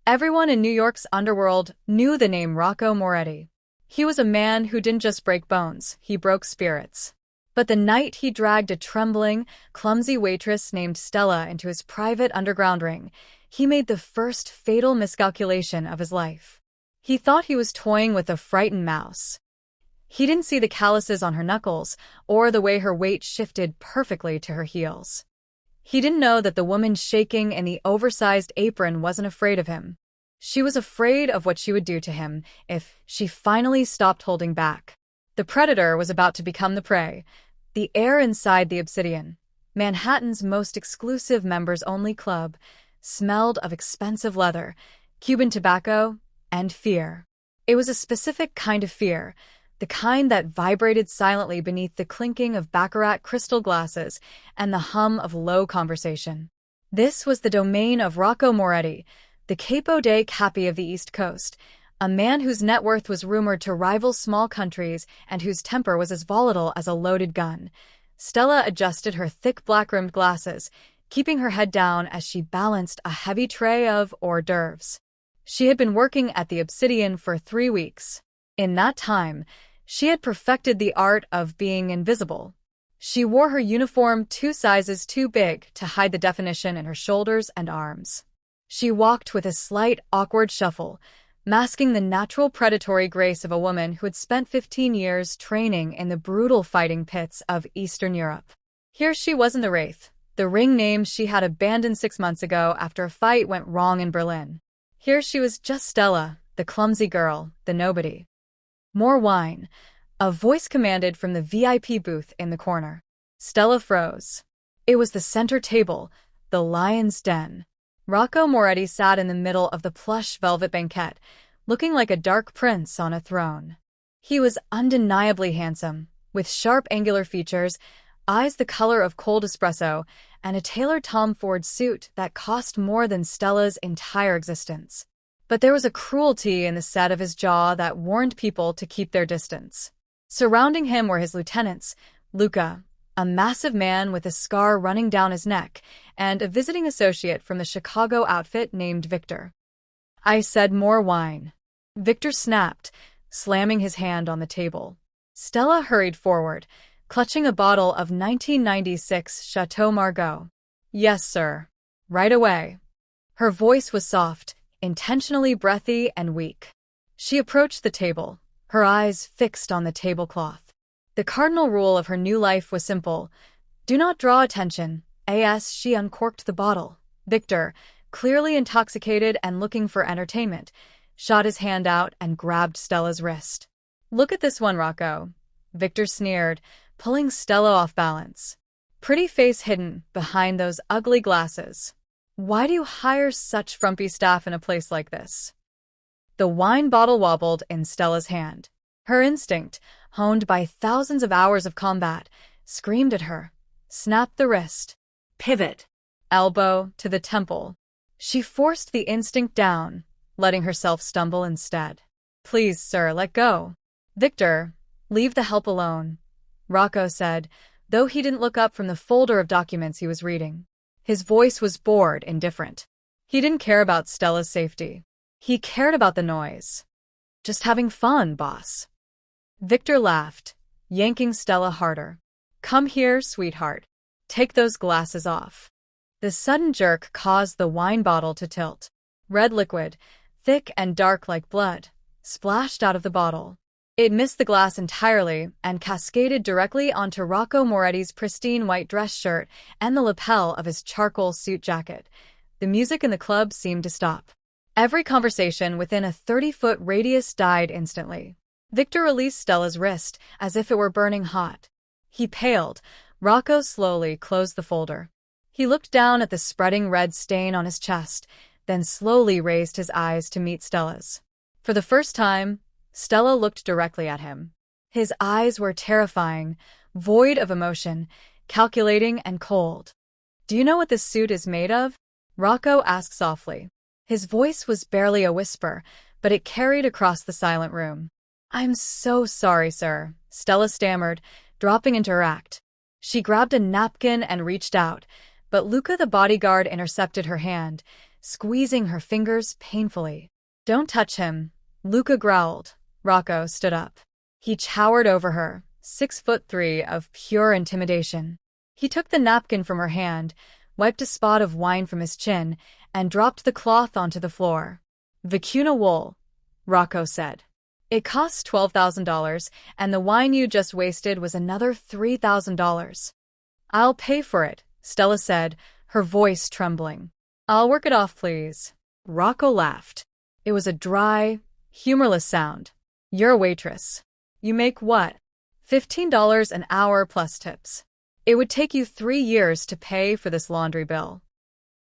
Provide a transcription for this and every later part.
Everyone in New York's underworld knew the name Rocco Moretti. He was a man who didn't just break bones, he broke spirits. But the night he dragged a trembling, clumsy waitress named Stella into his private underground ring, he made the first fatal miscalculation of his life. He thought he was toying with a frightened mouse. He didn't see the calluses on her knuckles, or the way her weight shifted perfectly to her heels. He didn't know that the woman shaking in the oversized apron wasn't afraid of him. She was afraid of what she would do to him if she finally stopped holding back. The predator was about to become the prey. The air inside the Obsidian, Manhattan's most exclusive members-only club, smelled of expensive leather, Cuban tobacco, and fear. It was a specific kind of fear, the kind that vibrated silently beneath the clinking of baccarat crystal glasses and the hum of low conversation. This was the domain of Rocco Moretti, the Capo dei Capi of the East Coast, a man whose net worth was rumored to rival small countries and whose temper was as volatile as a loaded gun. Stella adjusted her thick black-rimmed glasses, keeping her head down as she balanced a heavy tray of hors d'oeuvres. She had been working at the Obsidian for 3 weeks. In that time, she had perfected the art of being invisible. She wore her uniform 2 sizes too big to hide the definition in her shoulders and arms. She walked with a slight, awkward shuffle, masking the natural predatory grace of a woman who had spent 15 years training in the brutal fighting pits of Eastern Europe. Here she was in the Wraith, the ring name she had abandoned 6 months ago after a fight went wrong in Berlin. Here she was just Stella, the clumsy girl, the nobody. More wine, a voice commanded from the VIP booth in the corner. Stella froze. It was the center table, the lion's den. Rocco Moretti sat in the middle of the plush velvet banquette, looking like a dark prince on a throne. He was undeniably handsome, with sharp angular features, eyes the color of cold espresso, and a tailored Tom Ford suit that cost more than Stella's entire existence. But there was a cruelty in the set of his jaw that warned people to keep their distance. Surrounding him were his lieutenants, Luca, a massive man with a scar running down his neck, and a visiting associate from the Chicago outfit named Victor. I said more wine. Victor snapped, slamming his hand on the table. Stella hurried forward, clutching a bottle of 1996 Chateau Margaux. Yes, sir. Right away. Her voice was soft, intentionally breathy and weak. She approached the table, her eyes fixed on the tablecloth. The cardinal rule of her new life was simple. Do not draw attention. As she uncorked the bottle, Victor, clearly intoxicated and looking for entertainment, shot his hand out and grabbed Stella's wrist. Look at this one, Rocco. Victor sneered, pulling Stella off balance. Pretty face hidden behind those ugly glasses. Why do you hire such frumpy staff in a place like this? The wine bottle wobbled in Stella's hand. Her instinct, honed by thousands of hours of combat, screamed at her. Snap the wrist. Pivot. Elbow to the temple. She forced the instinct down, letting herself stumble instead. Please, sir, let go. Victor, leave the help alone, Rocco said, though he didn't look up from the folder of documents he was reading. His voice was bored, indifferent. He didn't care about Stella's safety. He cared about the noise. Just having fun, boss. Victor laughed, yanking Stella harder. Come here, sweetheart. Take those glasses off. The sudden jerk caused the wine bottle to tilt. Red liquid, thick and dark like blood, splashed out of the bottle. It missed the glass entirely and cascaded directly onto Rocco Moretti's pristine white dress shirt and the lapel of his charcoal suit jacket. The music in the club seemed to stop. Every conversation within a 30-foot radius died instantly. Victor released Stella's wrist as if it were burning hot. He paled. Rocco slowly closed the folder. He looked down at the spreading red stain on his chest, then slowly raised his eyes to meet Stella's. For the first time, Stella looked directly at him. His eyes were terrifying, void of emotion, calculating and cold. Do you know what this suit is made of? Rocco asked softly. His voice was barely a whisper, but it carried across the silent room. I'm so sorry, sir, Stella stammered, dropping into her act. She grabbed a napkin and reached out, but Luca the bodyguard intercepted her hand, squeezing her fingers painfully. "Don't touch him," Luca growled. Rocco stood up. He towered over her, 6'3" of pure intimidation. He took the napkin from her hand, wiped a spot of wine from his chin, and dropped the cloth onto the floor. "Vicuna wool," Rocco said. "It costs $12,000, and the wine you just wasted was another $3,000. "I'll pay for it," Stella said, her voice trembling. "I'll work it off, please." Rocco laughed. It was a dry, humorless sound. "You're a waitress. You make what? $15 an hour plus tips. It would take you 3 years to pay for this laundry bill."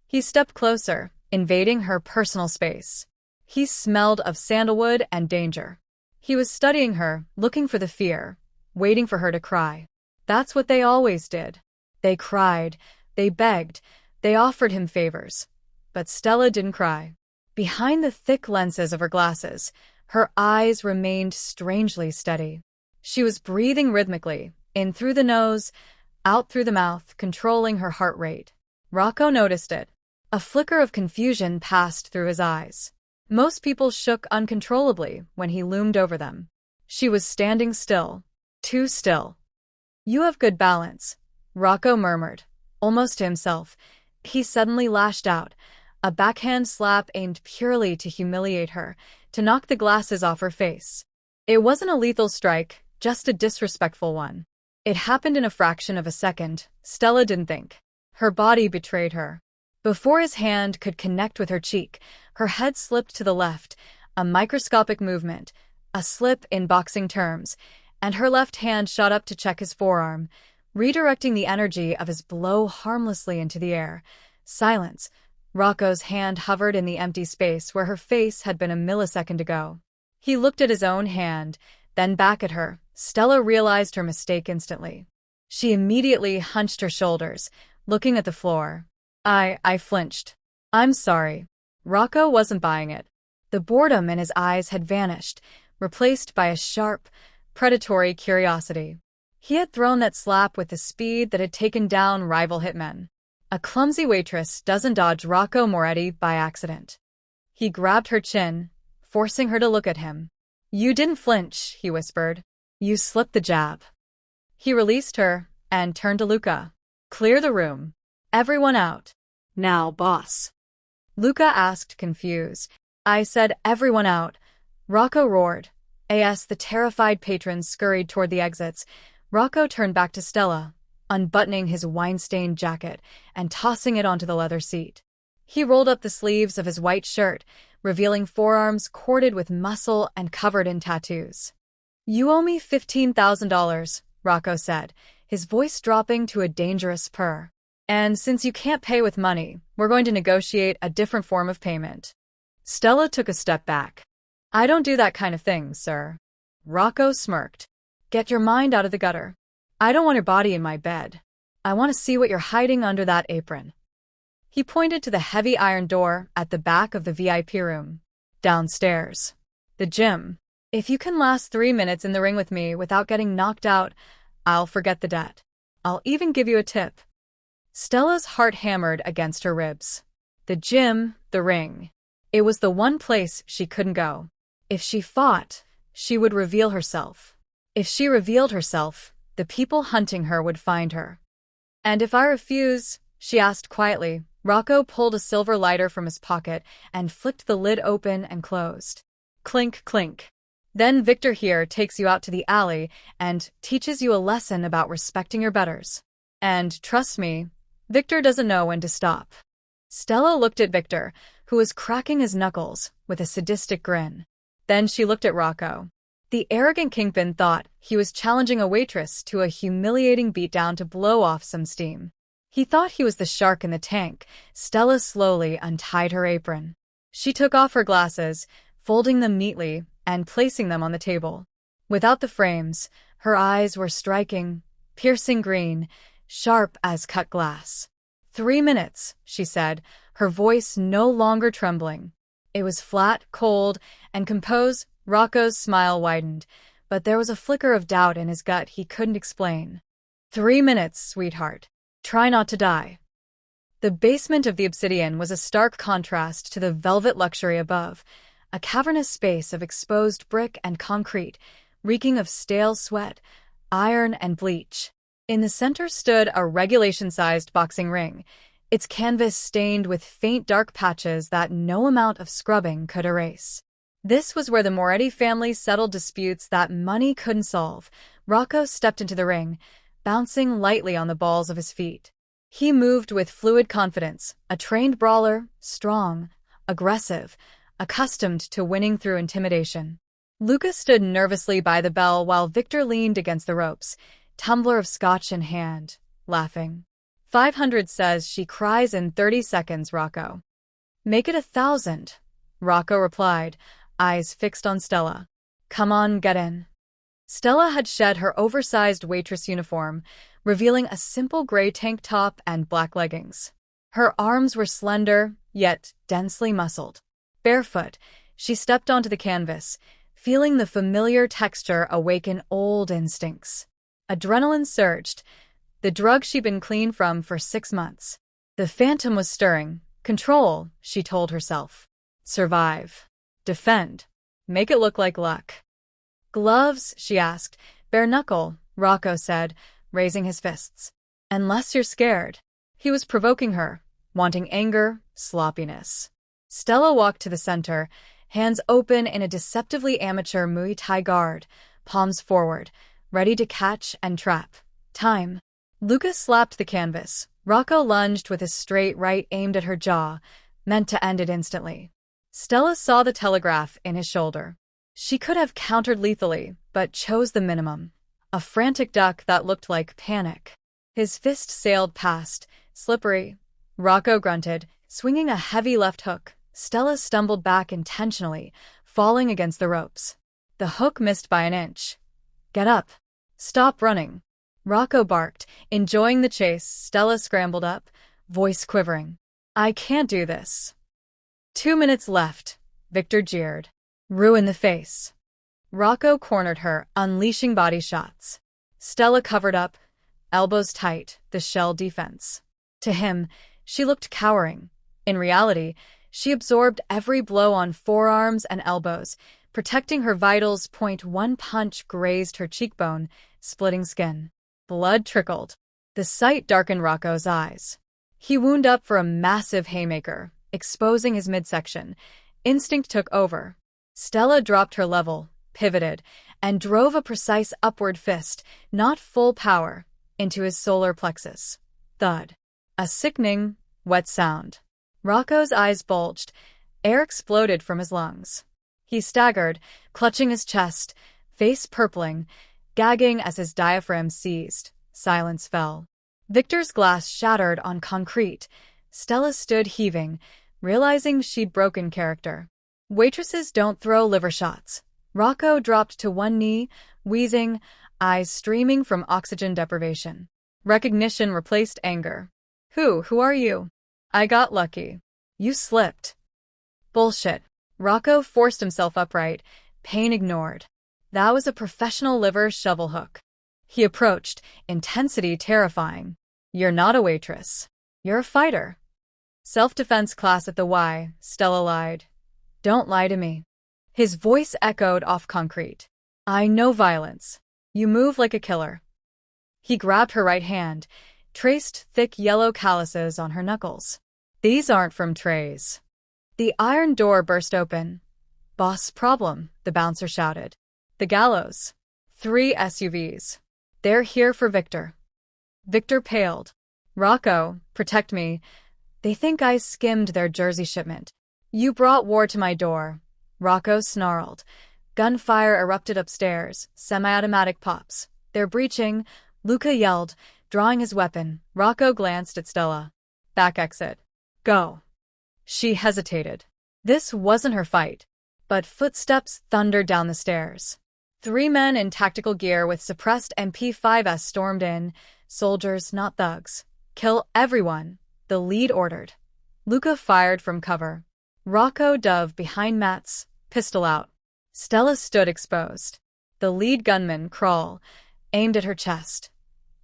He stepped closer, invading her personal space. He smelled of sandalwood and danger. He was studying her, looking for the fear, waiting for her to cry. That's what they always did. They cried, they begged, they offered him favors. But Stella didn't cry. Behind the thick lenses of her glasses, her eyes remained strangely steady. She was breathing rhythmically, in through the nose, out through the mouth, controlling her heart rate. Rocco noticed it. A flicker of confusion passed through his eyes. Most people shook uncontrollably when he loomed over them. She was standing still. Too still. "You have good balance," Rocco murmured, almost to himself. He suddenly lashed out, a backhand slap aimed purely to humiliate her, to knock the glasses off her face. It wasn't a lethal strike, just a disrespectful one. It happened in a fraction of a second. Stella didn't think. Her body betrayed her. Before his hand could connect with her cheek, her head slipped to the left, a microscopic movement, a slip in boxing terms, and her left hand shot up to check his forearm, redirecting the energy of his blow harmlessly into the air. Silence. Rocco's hand hovered in the empty space where her face had been a millisecond ago. He looked at his own hand, then back at her. Stella realized her mistake instantly. She immediately hunched her shoulders, looking at the floor. I flinched. "I'm sorry." Rocco wasn't buying it. The boredom in his eyes had vanished, replaced by a sharp, predatory curiosity. He had thrown that slap with the speed that had taken down rival hitmen. A clumsy waitress doesn't dodge Rocco Moretti by accident. He grabbed her chin, forcing her to look at him. "You didn't flinch," he whispered. "You slipped the jab." He released her and turned to Luca. "Clear the room. Everyone out." "Now, boss." Luca asked, confused. "I said everyone out," Rocco roared. As the terrified patrons scurried toward the exits, Rocco turned back to Stella, unbuttoning his wine-stained jacket and tossing it onto the leather seat. He rolled up the sleeves of his white shirt, revealing forearms corded with muscle and covered in tattoos. "You owe me $15,000, Rocco said, his voice dropping to a dangerous purr. "And since you can't pay with money, we're going to negotiate a different form of payment." Stella took a step back. "I don't do that kind of thing, sir." Rocco smirked. "Get your mind out of the gutter. I don't want your body in my bed. I want to see what you're hiding under that apron." He pointed to the heavy iron door at the back of the VIP room. "Downstairs. The gym. If you can last 3 minutes in the ring with me without getting knocked out, I'll forget the debt. I'll even give you a tip." Stella's heart hammered against her ribs. The gym, the ring. It was the one place she couldn't go. If she fought, she would reveal herself. If she revealed herself, the people hunting her would find her. "And if I refuse?" she asked quietly. Rocco pulled a silver lighter from his pocket and flicked the lid open and closed. Clink, clink. "Then Victor here takes you out to the alley and teaches you a lesson about respecting your betters. And trust me, Victor doesn't know when to stop." Stella looked at Victor, who was cracking his knuckles, with a sadistic grin. Then she looked at Rocco. The arrogant kingpin thought he was challenging a waitress to a humiliating beatdown to blow off some steam. He thought he was the shark in the tank. Stella slowly untied her apron. She took off her glasses, folding them neatly and placing them on the table. Without the frames, her eyes were striking, piercing green, sharp as cut glass. 3 minutes, she said, her voice no longer trembling. It was flat, cold, and composed. Rocco's smile widened, but there was a flicker of doubt in his gut he couldn't explain. 3 minutes, sweetheart. Try not to die. The basement of the Obsidian was a stark contrast to the velvet luxury above, a cavernous space of exposed brick and concrete, reeking of stale sweat, iron, and bleach. In the center stood a regulation-sized boxing ring, its canvas stained with faint dark patches that no amount of scrubbing could erase. This was where the Moretti family settled disputes that money couldn't solve. Rocco stepped into the ring, bouncing lightly on the balls of his feet. He moved with fluid confidence, a trained brawler, strong, aggressive, accustomed to winning through intimidation. Luca stood nervously by the bell while Victor leaned against the ropes, tumbler of scotch in hand, laughing. 500 says she cries in 30 seconds, Rocco. Make it 1,000, Rocco replied, eyes fixed on Stella. Come on, get in. Stella had shed her oversized waitress uniform, revealing a simple gray tank top and black leggings. Her arms were slender, yet densely muscled. Barefoot, she stepped onto the canvas, feeling the familiar texture awaken old instincts. Adrenaline surged, the drug she'd been clean from for 6 months. The phantom was stirring. Control, she told herself. Survive. Defend. Make it look like luck. Gloves, she asked. Bare knuckle, Rocco said, raising his fists. Unless you're scared. He was provoking her, wanting anger, sloppiness. Stella walked to the center, hands open in a deceptively amateur Muay Thai guard, palms forward, ready to catch and trap. Time. Lucas slapped the canvas. Rocco lunged with his straight right aimed at her jaw, meant to end it instantly. Stella saw the telegraph in his shoulder. She could have countered lethally, but chose the minimum. A frantic duck that looked like panic. His fist sailed past, slippery. Rocco grunted, swinging a heavy left hook. Stella stumbled back intentionally, falling against the ropes. The hook missed by an inch. Get up. Stop running. Rocco barked, enjoying the chase. Stella scrambled up, voice quivering. I can't do this. 2 minutes left, Victor jeered. Ruin the face. Rocco cornered her, unleashing body shots. Stella covered up, elbows tight, the shell defense. To him, she looked cowering. In reality, she absorbed every blow on forearms and elbows, protecting her vitals. One punch grazed her cheekbone, splitting skin. Blood trickled. The sight darkened Rocco's eyes. He wound up for a massive haymaker, exposing his midsection. Instinct took over. Stella dropped her level, pivoted, and drove a precise upward fist, not full power, into his solar plexus. Thud. A sickening, wet sound. Rocco's eyes bulged. Air exploded from his lungs. He staggered, clutching his chest, face purpling, gagging as his diaphragm seized. Silence fell. Victor's glass shattered on concrete. Stella stood heaving, realizing she'd broken character. Waitresses don't throw liver shots. Rocco dropped to one knee, wheezing, eyes streaming from oxygen deprivation. Recognition replaced anger. Who are you? I got lucky. You slipped. Bullshit. Rocco forced himself upright, pain ignored. That was a professional liver shovel hook. He approached, intensity terrifying. You're not a waitress. You're a fighter. Self-defense class at the Y, Stella lied. Don't lie to me. His voice echoed off concrete. I know violence. You move like a killer. He grabbed her right hand, traced thick yellow calluses on her knuckles. These aren't from trays. The iron door burst open. Boss problem, the bouncer shouted. The gallows. 3 SUVs. They're here for Victor. Victor paled. Rocco, protect me. They think I skimmed their Jersey shipment. You brought war to my door. Rocco snarled. Gunfire erupted upstairs, semi-automatic pops. They're breaching, Luca yelled, drawing his weapon. Rocco glanced at Stella. Back exit. Go. She hesitated. This wasn't her fight. But footsteps thundered down the stairs. 3 men in tactical gear with suppressed MP5s stormed in. Soldiers, not thugs. Kill everyone, the lead ordered. Luca fired from cover. Rocco dove behind Matt's, pistol out. Stella stood exposed. The lead gunman, Crawl, aimed at her chest.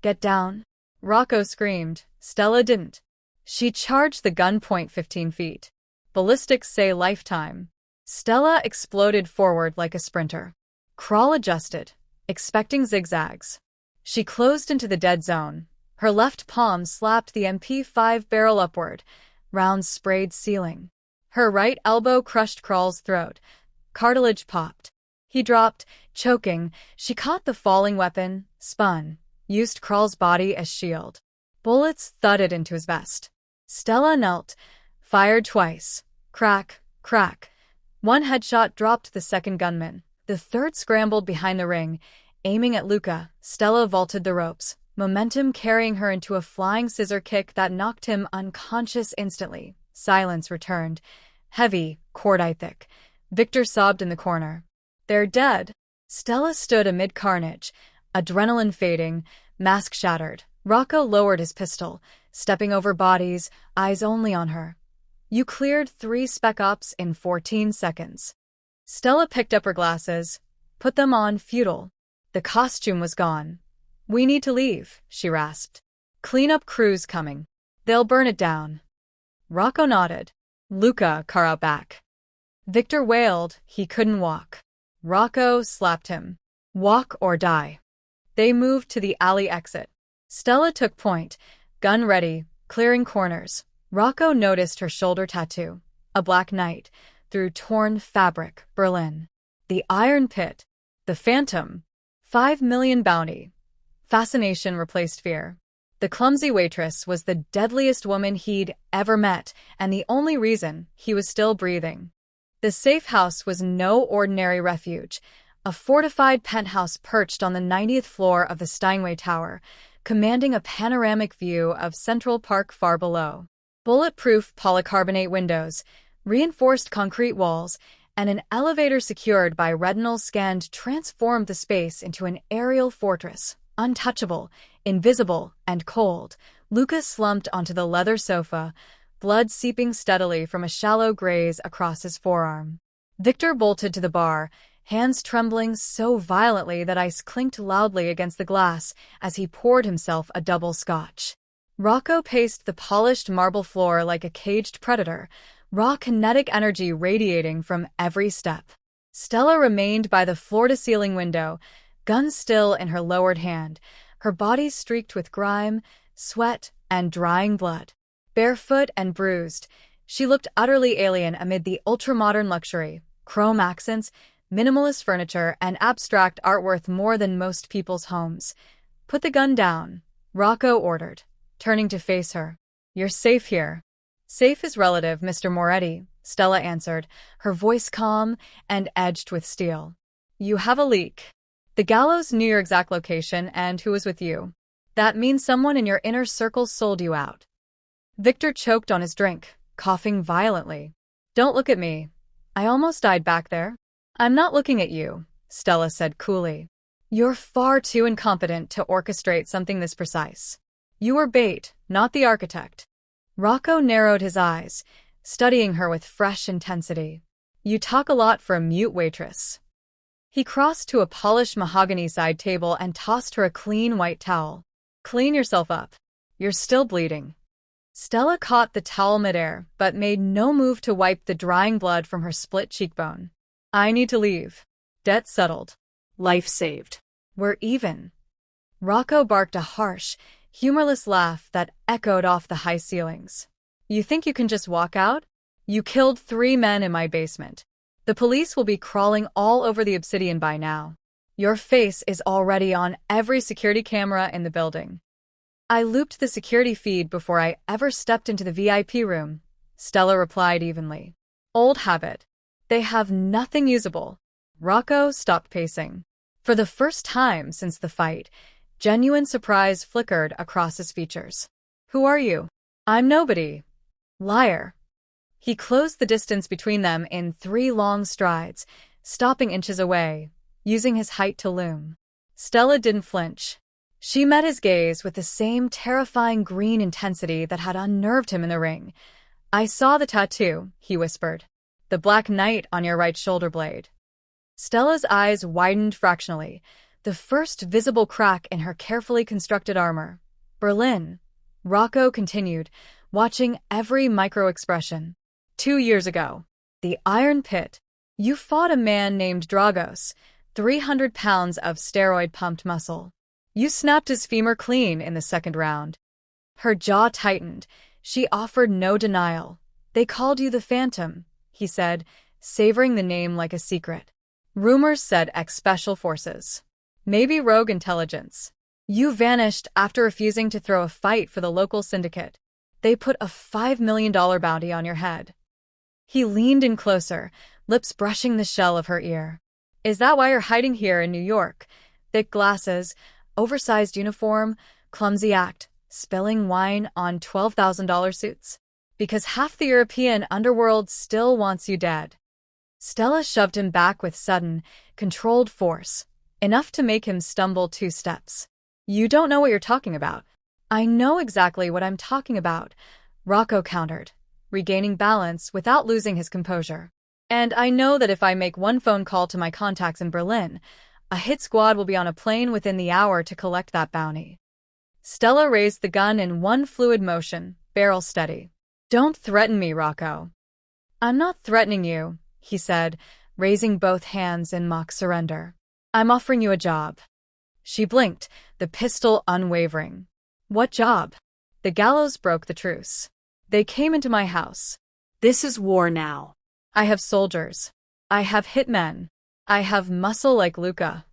Get down. Rocco screamed. Stella didn't. She charged the gun point 15 feet. Ballistics say lifetime. Stella exploded forward like a sprinter. Crawl adjusted, expecting zigzags. She closed into the dead zone. Her left palm slapped the MP5 barrel upward. Rounds sprayed ceiling. Her right elbow crushed Crawl's throat. Cartilage popped. He dropped, choking. She caught the falling weapon, spun, used Crawl's body as shield. Bullets thudded into his vest. Stella knelt, fired twice. Crack, crack. One headshot dropped the second gunman. The third scrambled behind the ring. Aiming at Luca, Stella vaulted the ropes, momentum carrying her into a flying scissor kick that knocked him unconscious instantly. Silence returned. Heavy, cord-eye thick. Victor sobbed in the corner. They're dead. Stella stood amid carnage, adrenaline fading, mask shattered. Rocco lowered his pistol, stepping over bodies, eyes only on her. You cleared 3 spec ops in 14 seconds. Stella picked up her glasses, put them on, futile. The costume was gone. We need to leave, she rasped. Cleanup crew's coming. They'll burn it down. Rocco nodded. Luca, car out back. Victor wailed. He couldn't walk. Rocco slapped him. Walk or die. They moved to the alley exit. Stella took point, gun ready, clearing corners. Rocco noticed her shoulder tattoo. A black knight, through torn fabric, Berlin. The Iron Pit. The Phantom. 5 million bounty. Fascination replaced fear. The clumsy waitress was the deadliest woman he'd ever met, and the only reason he was still breathing. The safe house was no ordinary refuge. A fortified penthouse perched on the 90th floor of the Steinway Tower, commanding a panoramic view of Central Park far below. Bulletproof polycarbonate windows, reinforced concrete walls, and an elevator secured by retinal scanned transformed the space into an aerial fortress, untouchable, invisible, and cold. Lucas slumped onto the leather sofa, blood seeping steadily from a shallow graze across his forearm. Victor bolted to the bar, hands trembling so violently that ice clinked loudly against the glass as he poured himself a double scotch. Rocco paced the polished marble floor like a caged predator, raw kinetic energy radiating from every step. Stella remained by the floor-to-ceiling window, gun still in her lowered hand, her body streaked with grime, sweat, and drying blood. Barefoot and bruised, she looked utterly alien amid the ultra-modern luxury, chrome accents, minimalist furniture, and abstract art worth more than most people's homes. Put the gun down, Rocco ordered, turning to face her. You're safe here. Safe is relative, Mr. Moretti, Stella answered, her voice calm and edged with steel. You have a leak. The gallows knew your exact location and who was with you. That means someone in your inner circle sold you out. Victor choked on his drink, coughing violently. Don't look at me. I almost died back there. I'm not looking at you, Stella said coolly. You're far too incompetent to orchestrate something this precise. You were bait, not the architect. Rocco narrowed his eyes, studying her with fresh intensity. You talk a lot for a mute waitress. He crossed to a polished mahogany side table and tossed her a clean white towel. Clean yourself up. You're still bleeding. Stella caught the towel midair, but made no move to wipe the drying blood from her split cheekbone. I need to leave. Debt settled. Life saved. We're even. Rocco barked a harsh, humorless laugh that echoed off the high ceilings. You think you can just walk out? You killed 3 men in my basement. The police will be crawling all over the obsidian by now. Your face is already on every security camera in the building. I looped the security feed before I ever stepped into the VIP room, Stella replied evenly. Old habit. They have nothing usable. Rocco stopped pacing. For the first time since the fight, genuine surprise flickered across his features. Who are you? I'm nobody. Liar. He closed the distance between them in 3 long strides, stopping inches away, using his height to loom. Stella didn't flinch. She met his gaze with the same terrifying green intensity that had unnerved him in the ring. I saw the tattoo, he whispered. The black knight on your right shoulder blade. Stella's eyes widened fractionally, the first visible crack in her carefully constructed armor. Berlin, Rocco continued, watching every micro-expression. 2 years ago. The Iron Pit. You fought a man named Dragos, 300 pounds of steroid-pumped muscle. You snapped his femur clean in the second round. Her jaw tightened. She offered no denial. They called you the Phantom, he said, savoring the name like a secret. Rumors said ex-special forces. Maybe rogue intelligence. You vanished after refusing to throw a fight for the local syndicate. They put a $5 million bounty on your head. He leaned in closer, lips brushing the shell of her ear. Is that why you're hiding here in New York? Thick glasses, oversized uniform, clumsy act, spilling wine on $12,000 suits? Because half the European underworld still wants you dead. Stella shoved him back with sudden, controlled force, enough to make him stumble 2 steps. You don't know what you're talking about. I know exactly what I'm talking about, Rocco countered, regaining balance without losing his composure. And I know that if I make one phone call to my contacts in Berlin, a hit squad will be on a plane within the hour to collect that bounty. Stella raised the gun in one fluid motion, barrel steady. Don't threaten me, Rocco. I'm not threatening you, he said, raising both hands in mock surrender. I'm offering you a job. She blinked, the pistol unwavering. What job? The gallows broke the truce. They came into my house. This is war now. I have soldiers. I have hitmen. I have muscle like Luca.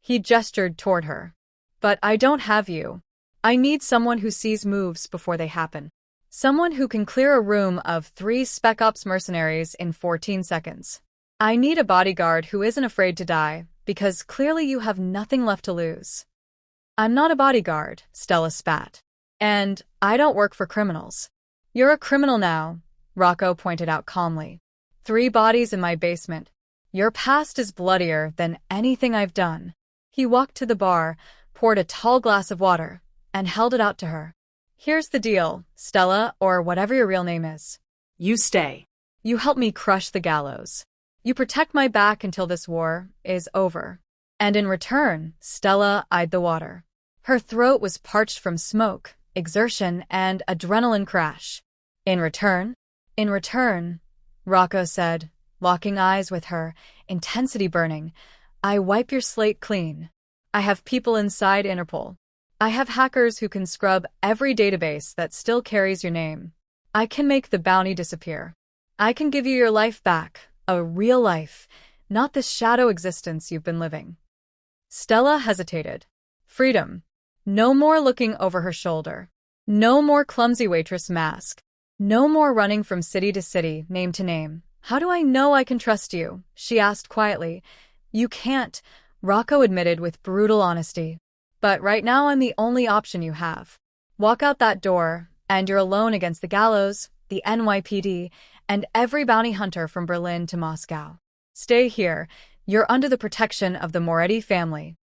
He gestured toward her. But I don't have you. I need someone who sees moves before they happen. Someone who can clear a room of 3 Spec Ops mercenaries in 14 seconds. I need a bodyguard who isn't afraid to die, because clearly you have nothing left to lose. I'm not a bodyguard, Stella spat. And I don't work for criminals. You're a criminal now, Rocco pointed out calmly. 3 bodies in my basement. Your past is bloodier than anything I've done. He walked to the bar, poured a tall glass of water, and held it out to her. Here's the deal, Stella, or whatever your real name is. You stay. You help me crush the gallows. You protect my back until this war is over. And in return, Stella eyed the water. Her throat was parched from smoke, exertion, and adrenaline crash. In return, Rocco said, locking eyes with her, intensity burning, I wipe your slate clean. I have people inside Interpol. I have hackers who can scrub every database that still carries your name. I can make the bounty disappear. I can give you your life back, a real life, not this shadow existence you've been living. Stella hesitated. Freedom. No more looking over her shoulder. No more clumsy waitress mask. No more running from city to city, name to name. How do I know I can trust you? She asked quietly. You can't, Rocco admitted with brutal honesty. But right now I'm the only option you have. Walk out that door, and you're alone against the gallows, the NYPD, and every bounty hunter from Berlin to Moscow. Stay here. You're under the protection of the Moretti family.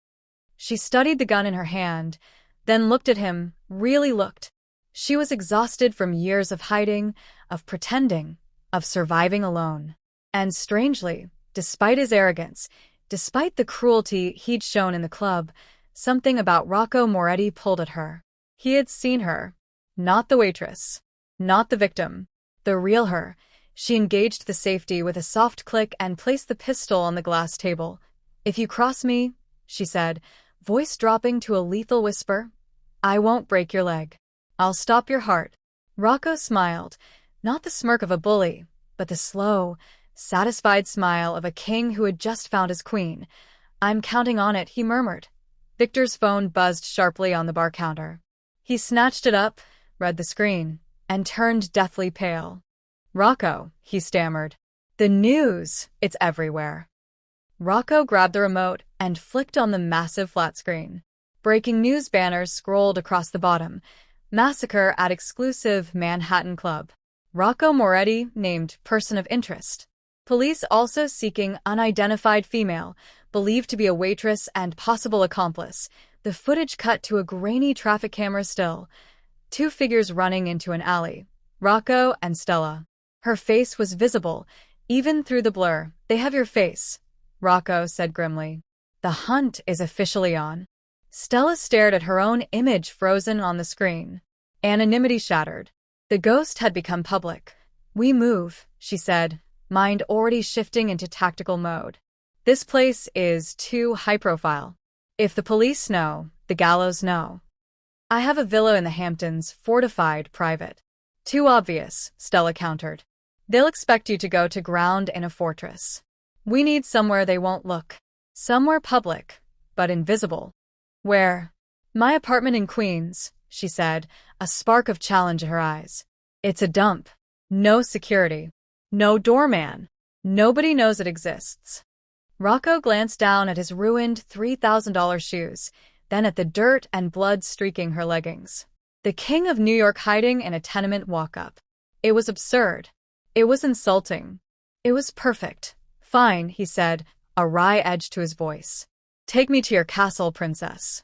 She studied the gun in her hand, then looked at him, really looked. She was exhausted from years of hiding, of pretending, of surviving alone. And strangely, despite his arrogance, despite the cruelty he'd shown in the club, something about Rocco Moretti pulled at her. He had seen her. Not the waitress. Not the victim. The real her. She engaged the safety with a soft click and placed the pistol on the glass table. If you cross me, she said, voice dropping to a lethal whisper, I won't break your leg. I'll stop your heart. Rocco smiled, not the smirk of a bully, but the slow, satisfied smile of a king who had just found his queen. I'm counting on it, he murmured. Victor's phone buzzed sharply on the bar counter. He snatched it up, read the screen, and turned deathly pale. Rocco, he stammered. The news, it's everywhere. Rocco grabbed the remote and flicked on the massive flat screen. Breaking news banners scrolled across the bottom. Massacre at exclusive Manhattan club. Rocco Moretti named person of interest. Police also seeking unidentified female, believed to be a waitress and possible accomplice. The footage cut to a grainy traffic camera still. 2 figures running into an alley. Rocco and Stella. Her face was visible, even through the blur. They have your face, Rocco said grimly. The hunt is officially on. Stella stared at her own image frozen on the screen. Anonymity shattered. The ghost had become public. "We move," she said, mind already shifting into tactical mode. "This place is too high-profile. If the police know, the gallows know. I have a villa in the Hamptons, fortified, private." "Too obvious," Stella countered. "They'll expect you to go to ground in a fortress. We need somewhere they won't look. Somewhere public, but invisible." "Where?" "My apartment in Queens," she said, a spark of challenge in her eyes. "It's a dump. No security. No doorman. Nobody knows it exists." Rocco glanced down at his ruined $3,000 shoes, then at the dirt and blood streaking her leggings. The king of New York hiding in a tenement walk-up. It was absurd. It was insulting. It was perfect. "Fine," he said, a wry edge to his voice. "Take me to your castle, princess."